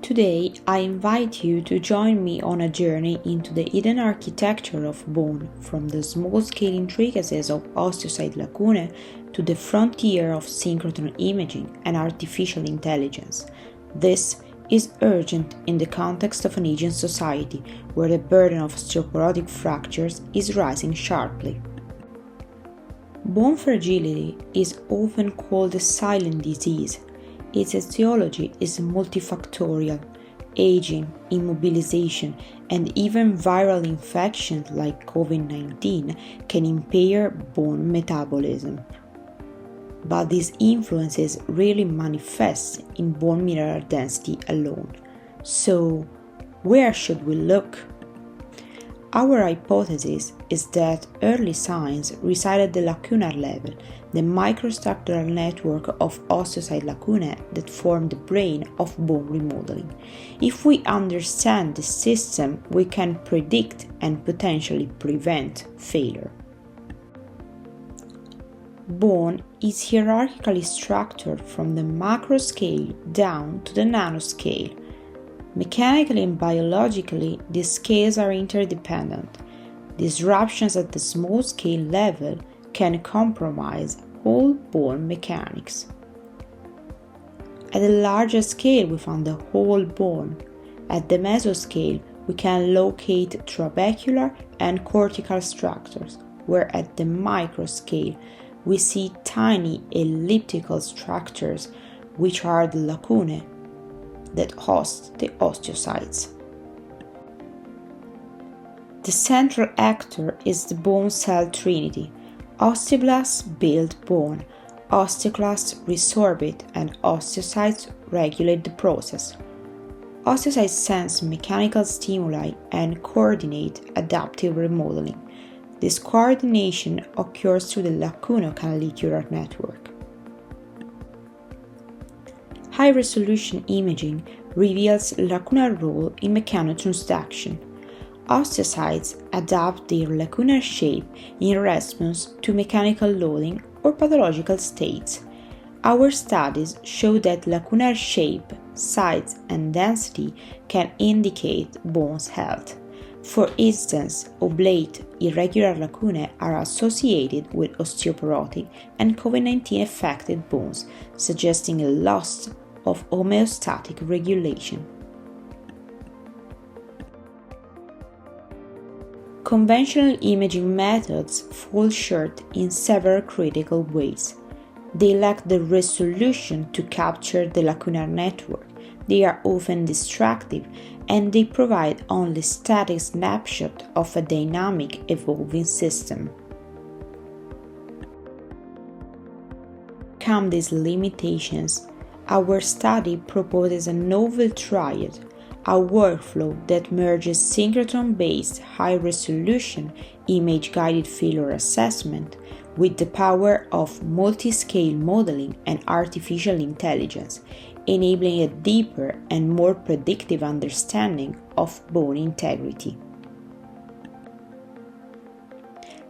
Today, I invite you to join me on a journey into the hidden architecture of bone, from the small-scale intricacies of osteocyte lacunae to the frontier of synchrotron imaging and artificial intelligence. This is urgent in the context of an aging society where the burden of osteoporotic fractures is rising sharply. Bone fragility is often called a silent disease. Its etiology is multifactorial. Aging, immobilization, and even viral infections like COVID-19 can impair bone metabolism. But these influences rarely manifest in bone mineral density alone. So, where should we look? Our hypothesis is that early signs reside at the lacunar level, the microstructural network of osteocyte lacunae that form the brain of bone remodeling. If we understand the system, we can predict and potentially prevent failure. Bone is hierarchically structured from the macro scale down to the nanoscale. Mechanically and biologically, these scales are interdependent. Disruptions at the small scale level can compromise whole bone mechanics. At the larger scale, we found the whole bone. At the mesoscale, we can locate trabecular and cortical structures, where at the microscale, we see tiny elliptical structures, which are the lacunae that host the osteocytes. The central actor is the bone cell trinity. Osteoblasts build bone, osteoclasts resorb it, and osteocytes regulate the process. Osteocytes sense mechanical stimuli and coordinate adaptive remodeling. This coordination occurs through the lacunocanalicular network. High-resolution imaging reveals lacunar role in mechanotransduction. Osteocytes adapt their lacunar shape in response to mechanical loading or pathological states. Our studies show that lacunar shape, size, and density can indicate bone's health. For instance, oblate, irregular lacunae are associated with osteoporotic and COVID-19 affected bones, suggesting a loss of homeostatic regulation. Conventional imaging methods fall short in several critical ways. They lack the resolution to capture the lacunar network, they are often distractive, and they provide only static snapshot of a dynamic, evolving system. Come these limitations, our study proposes a novel triad, a workflow that merges synchrotron-based high-resolution image-guided failure assessment with the power of multi-scale modeling and artificial intelligence, enabling a deeper and more predictive understanding of bone integrity.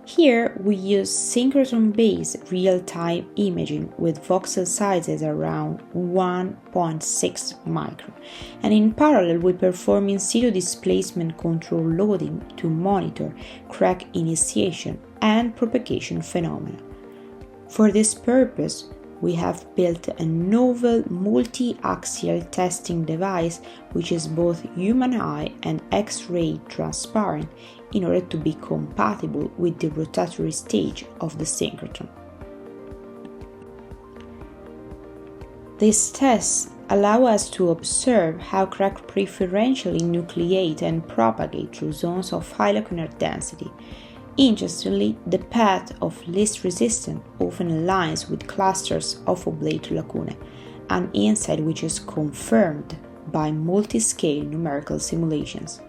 Here, we use synchrotron-based real-time imaging with voxel sizes around 1.6 micron, and in parallel we perform in situ displacement control loading to monitor crack initiation and propagation phenomena. For this purpose, we have built a novel multi-axial testing device which is both human eye and X-ray transparent in order to be compatible with the rotatory stage of the synchrotron. These tests allow us to observe how crack preferentially nucleate and propagate through zones of high lacunar density. Interestingly, the path of least resistance often aligns with clusters of oblate lacunae, an insight which is confirmed by multi-scale numerical simulations.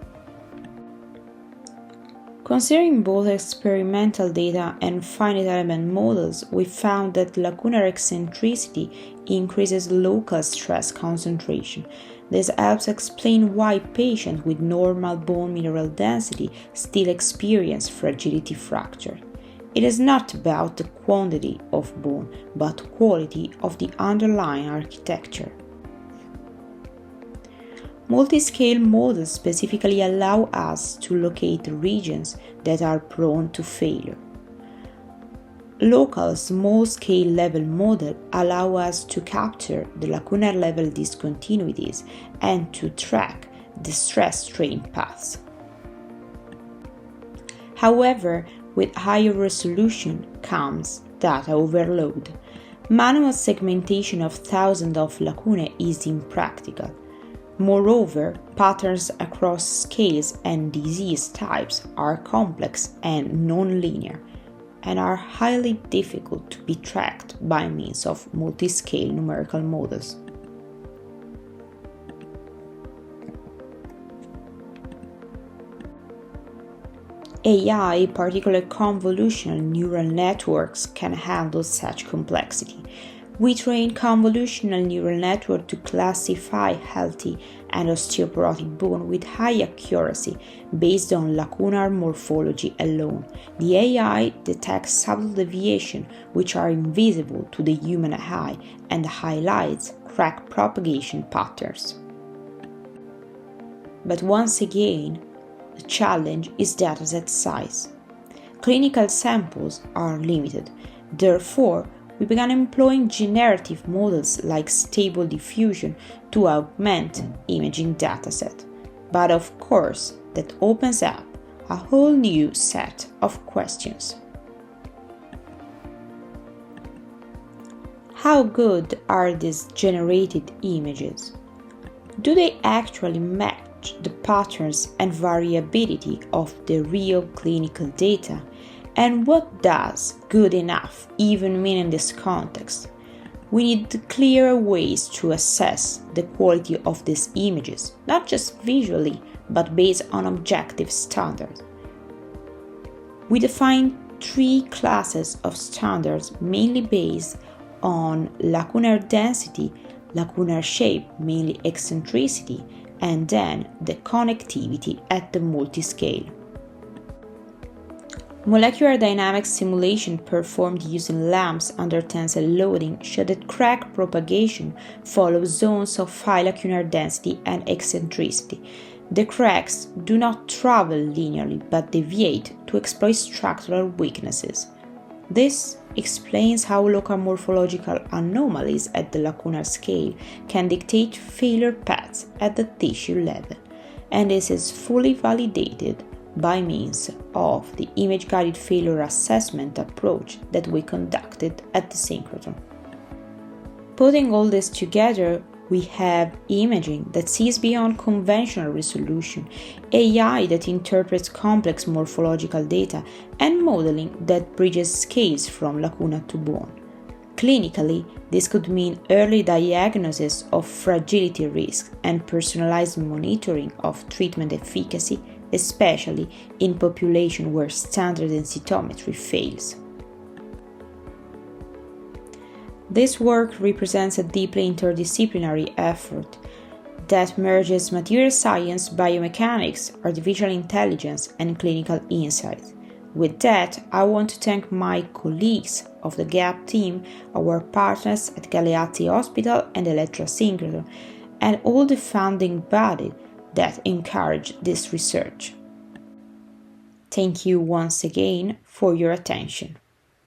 Considering both experimental data and finite element models, we found that lacunar eccentricity increases local stress concentration. This helps explain why patients with normal bone mineral density still experience fragility fracture. It is not about the quantity of bone, but quality of the underlying architecture. Multi-scale models specifically allow us to locate regions that are prone to failure. Local small-scale level models allow us to capture the lacunar level discontinuities and to track the stress-strain paths. However, with higher resolution comes data overload. Manual segmentation of thousands of lacunae is impractical. Moreover, patterns across scales and disease types are complex and non-linear, and are highly difficult to be tracked by means of multi-scale numerical models. AI, particularly convolutional neural networks, can handle such complexity. We train convolutional neural networks to classify healthy and osteoporotic bone with high accuracy based on lacunar morphology alone. The AI detects subtle deviations which are invisible to the human eye and highlights crack propagation patterns. But once again, the challenge is dataset size. Clinical samples are limited. Therefore, we began employing generative models like Stable Diffusion to augment imaging dataset. But of course, that opens up a whole new set of questions. How good are these generated images? Do they actually match the patterns and variability of the real clinical data? And what does good enough even mean in this context? We need clearer ways to assess the quality of these images, not just visually, but based on objective standards. We define 3 classes of standards mainly based on lacunar density, lacunar shape, mainly eccentricity, and then the connectivity at the multiscale. Molecular dynamics simulation performed using LAMPs under tensile loading showed that crack propagation follows zones of high lacunar density and eccentricity. The cracks do not travel linearly but deviate to exploit structural weaknesses. This explains how local morphological anomalies at the lacunar scale can dictate failure paths at the tissue level, and this is fully validated by means of the image-guided failure assessment approach that we conducted at the synchrotron. Putting all this together, we have imaging that sees beyond conventional resolution, AI that interprets complex morphological data, and modeling that bridges scales from lacuna to bone. Clinically, this could mean early diagnosis of fragility risk and personalized monitoring of treatment efficacy, especially in populations where standard densitometry fails. This work represents a deeply interdisciplinary effort that merges material science, biomechanics, artificial intelligence, and clinical insight. With that, I want to thank my colleagues of the GAP team, our partners at Galeazzi Hospital and Elettra Synchrotron, and all the funding bodies that encourage this research. Thank you once again for your attention.